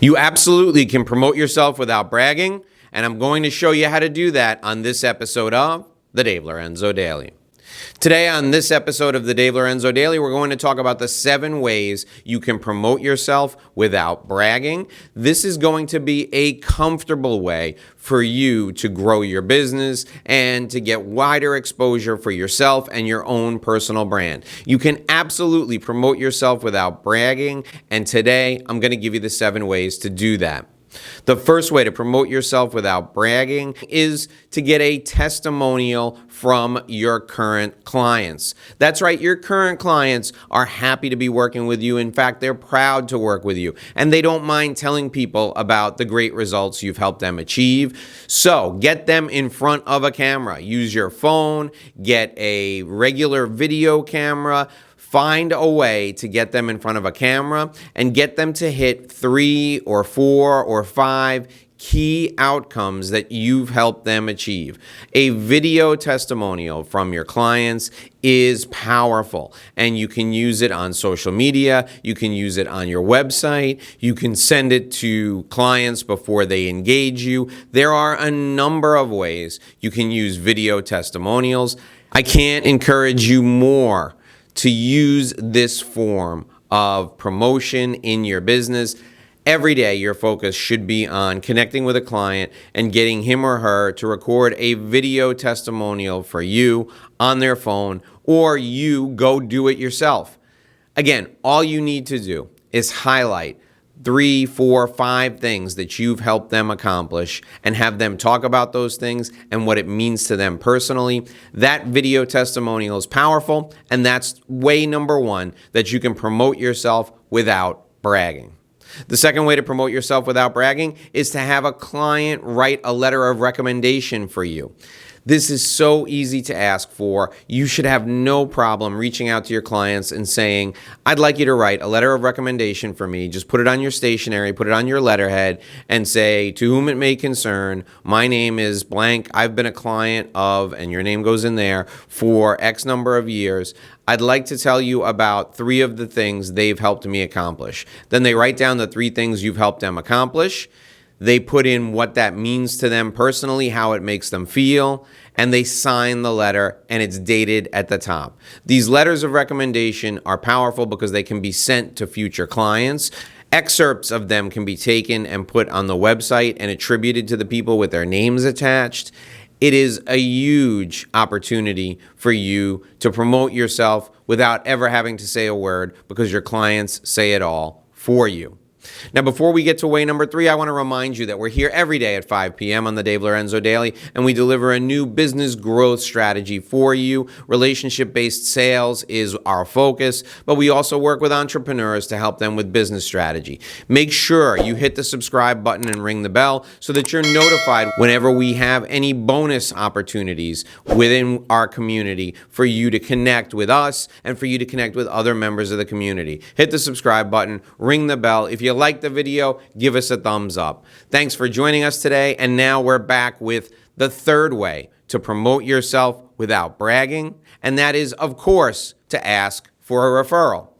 You absolutely can promote yourself without bragging, and I'm going to show you how to do that on this episode of the Dave Lorenzo Daily. Today on this episode of the Dave Lorenzo Daily, we're going to talk about the 7 ways you can promote yourself without bragging. This is going to be a comfortable way for you to grow your business and to get wider exposure for yourself and your own personal brand. You can absolutely promote yourself without bragging, and today I'm going to give you the 7 ways to do that. The first way to promote yourself without bragging is to get a testimonial from your current clients. That's right, your current clients are happy to be working with you. In fact, they're proud to work with you, and they don't mind telling people about the great results you've helped them achieve. So get them in front of a camera. Use your phone, get a regular video camera. Find a way to get them in front of a camera and get them to hit 3 or 4 or 5 key outcomes that you've helped them achieve. A video testimonial from your clients is powerful, and you can use it on social media. You can use it on your website. You can send it to clients before they engage you. There are a number of ways you can use video testimonials. I can't encourage you more to use this form of promotion in your business. Every day, your focus should be on connecting with a client and getting him or her to record a video testimonial for you on their phone, or you go do it yourself. Again, all you need to do is highlight 3, 4, 5 things that you've helped them accomplish and have them talk about those things and what it means to them personally. That video testimonial is powerful, and that's way number 1 that you can promote yourself without bragging. The second way to promote yourself without bragging is to have a client write a letter of recommendation for you. This is so easy to ask for. You should have no problem reaching out to your clients and saying, I'd like you to write a letter of recommendation for me. Just put it on your stationery, put it on your letterhead, and say, to whom it may concern, my name is blank. I've been a client of, and your name goes in there, for X number of years. I'd like to tell you about 3 of the things they've helped me accomplish. Then they write down the 3 things you've helped them accomplish. They put in what that means to them personally, how it makes them feel, and they sign the letter, and it's dated at the top. These letters of recommendation are powerful because they can be sent to future clients. Excerpts of them can be taken and put on the website and attributed to the people with their names attached. It is a huge opportunity for you to promote yourself without ever having to say a word, because your clients say it all for you. Now, before we get to way number 3, I want to remind you that we're here every day at 5 p.m. on the Dave Lorenzo Daily, and we deliver a new business growth strategy for you. Relationship-based sales is our focus, but we also work with entrepreneurs to help them with business strategy. Make sure you hit the subscribe button and ring the bell so that you're notified whenever we have any bonus opportunities within our community for you to connect with us and for you to connect with other members of the community. Hit the subscribe button, ring the bell. If you like the video, give us a thumbs up. Thanks for joining us today, and now we're back with the 3rd way to promote yourself without bragging, and that is, of course, to ask for a referral.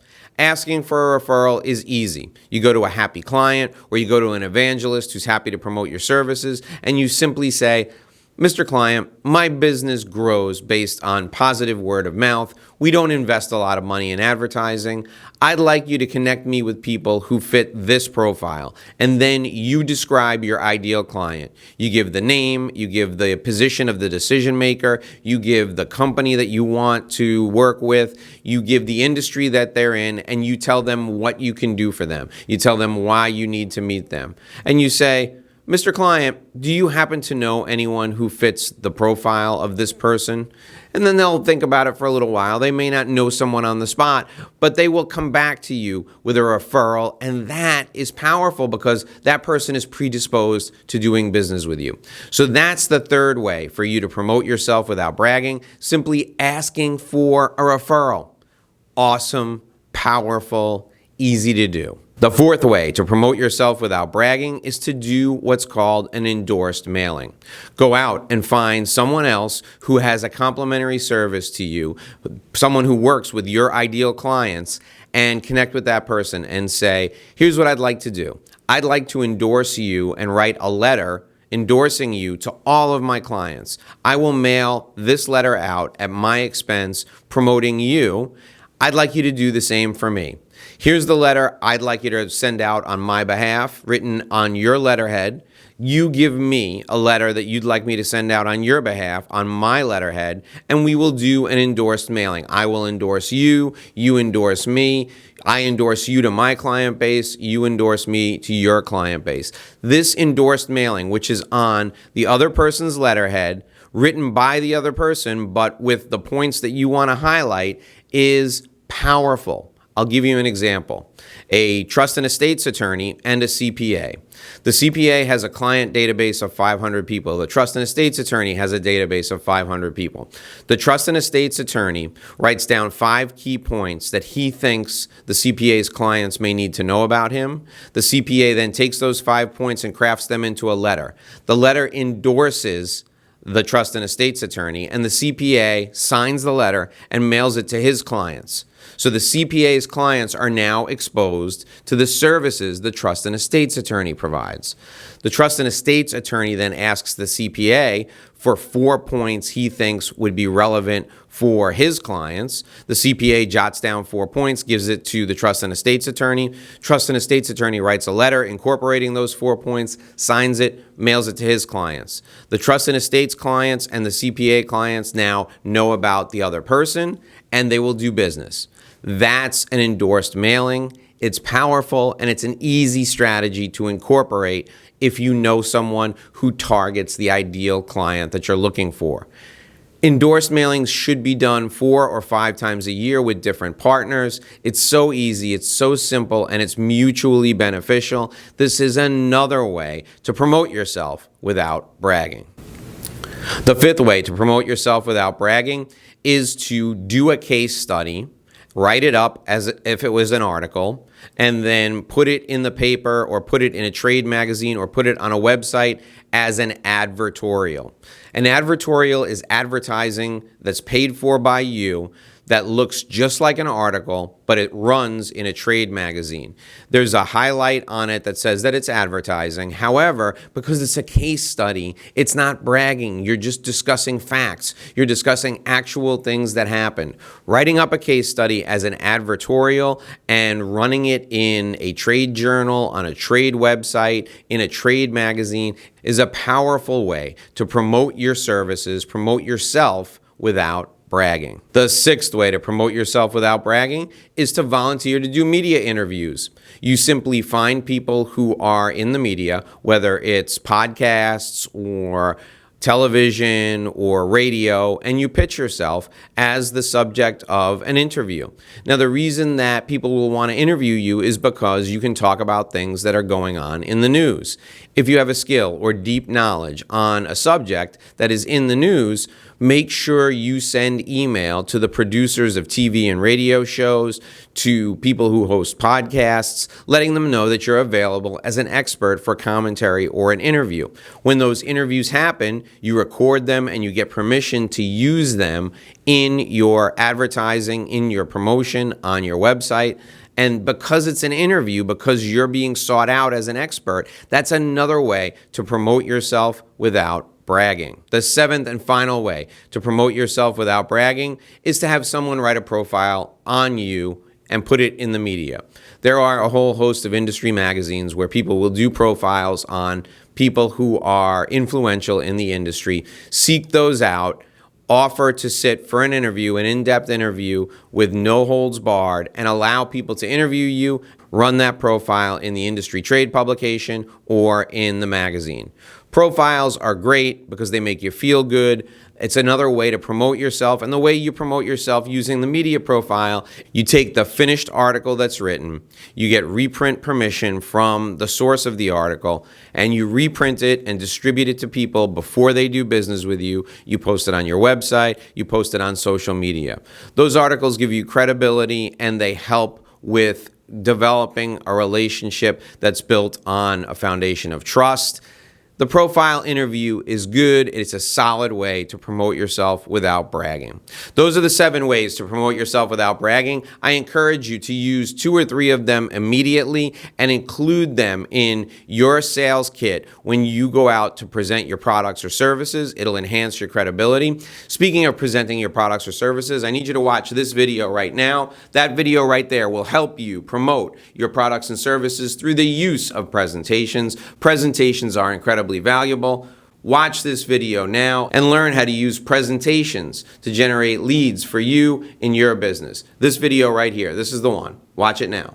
Asking for a referral is easy. You go to a happy client, or you go to an evangelist who's happy to promote your services, and you simply say, Mr. Client, my business grows based on positive word of mouth. We don't invest a lot of money in advertising. I'd like you to connect me with people who fit this profile. And then you describe your ideal client. You give the name, you give the position of the decision maker, you give the company that you want to work with, you give the industry that they're in, and you tell them what you can do for them. You tell them why you need to meet them. And you say, Mr. Client, do you happen to know anyone who fits the profile of this person? And then they'll think about it for a little while. They may not know someone on the spot, but they will come back to you with a referral, and that is powerful because that person is predisposed to doing business with you. So that's the 3rd way for you to promote yourself without bragging, simply asking for a referral. Awesome, powerful, easy to do. The 4th way to promote yourself without bragging is to do what's called an endorsed mailing. Go out and find someone else who has a complimentary service to you, someone who works with your ideal clients, and connect with that person and say, here's what I'd like to do. I'd like to endorse you and write a letter endorsing you to all of my clients. I will mail this letter out at my expense promoting you. I'd like you to do the same for me. Here's the letter I'd like you to send out on my behalf, written on your letterhead. You give me a letter that you'd like me to send out on your behalf on my letterhead, and we will do an endorsed mailing. I will endorse you, you endorse me, I endorse you to my client base, you endorse me to your client base. This endorsed mailing, which is on the other person's letterhead, written by the other person, but with the points that you want to highlight, is powerful. I'll give you an example. A trust and estates attorney and a CPA. The CPA has a client database of 500 people. The trust and estates attorney has a database of 500 people. The trust and estates attorney writes down 5 key points that he thinks the CPA's clients may need to know about him. The CPA then takes those 5 points and crafts them into a letter. The letter endorses the trust and estates attorney, and the CPA signs the letter and mails it to his clients. So the CPA's clients are now exposed to the services the trust and estates attorney provides. The trust and estates attorney then asks the CPA for 4 points he thinks would be relevant for his clients. The CPA jots down 4 points, gives it to the trust and estates attorney. Trust and estates attorney writes a letter incorporating those 4 points, signs it, mails it to his clients. The trust and estates clients and the CPA clients now know about the other person, and they will do business. That's an endorsed mailing. It's powerful, and it's an easy strategy to incorporate if you know someone who targets the ideal client that you're looking for. Endorsed mailings should be done 4 or 5 times a year with different partners. It's so easy, it's so simple, and it's mutually beneficial. This is another way to promote yourself without bragging. The 5th way to promote yourself without bragging is to do a case study, write it up as if it was an article, and then put it in the paper or put it in a trade magazine or put it on a website as an advertorial. An advertorial is advertising that's paid for by you that looks just like an article, but it runs in a trade magazine. There's a highlight on it that says that it's advertising. However, because it's a case study, it's not bragging. You're just discussing facts. You're discussing actual things that happened. Writing up a case study as an advertorial and running it in a trade journal, on a trade website, in a trade magazine is a powerful way to promote your services, promote yourself without bragging. The 6th way to promote yourself without bragging is to volunteer to do media interviews. You simply find people who are in the media, whether it's podcasts or television or radio, and you pitch yourself as the subject of an interview. Now, the reason that people will want to interview you is because you can talk about things that are going on in the news. If you have a skill or deep knowledge on a subject that is in the news, make sure you send email to the producers of TV and radio shows, to people who host podcasts, letting them know that you're available as an expert for commentary or an interview. When those interviews happen, you record them and you get permission to use them in your advertising, in your promotion, on your website. And because it's an interview, because you're being sought out as an expert, that's another way to promote yourself without bragging. The 7th and final way to promote yourself without bragging is to have someone write a profile on you and put it in the media. There are a whole host of industry magazines where people will do profiles on people who are influential in the industry. Seek those out. Offer to sit for an interview, an in-depth interview with no holds barred, and allow people to interview you. Run that profile in the industry trade publication or in the magazine. Profiles are great because they make you feel good. It's another way to promote yourself, and the way you promote yourself using the media profile, you take the finished article that's written, you get reprint permission from the source of the article, and you reprint it and distribute it to people before they do business with you. You post it on your website, you post it on social media. Those articles give you credibility, and they help with developing a relationship that's built on a foundation of trust. The profile interview is good. It's a solid way to promote yourself without bragging. Those are the 7 ways to promote yourself without bragging. I encourage you to use 2 or 3 of them immediately and include them in your sales kit when you go out to present your products or services. It'll enhance your credibility. Speaking of presenting your products or services, I need you to watch this video right now. That video right there will help you promote your products and services through the use of presentations. Presentations are incredibly valuable. Watch this video now and learn how to use presentations to generate leads for you in your business. This video right here, this is the one. Watch it now.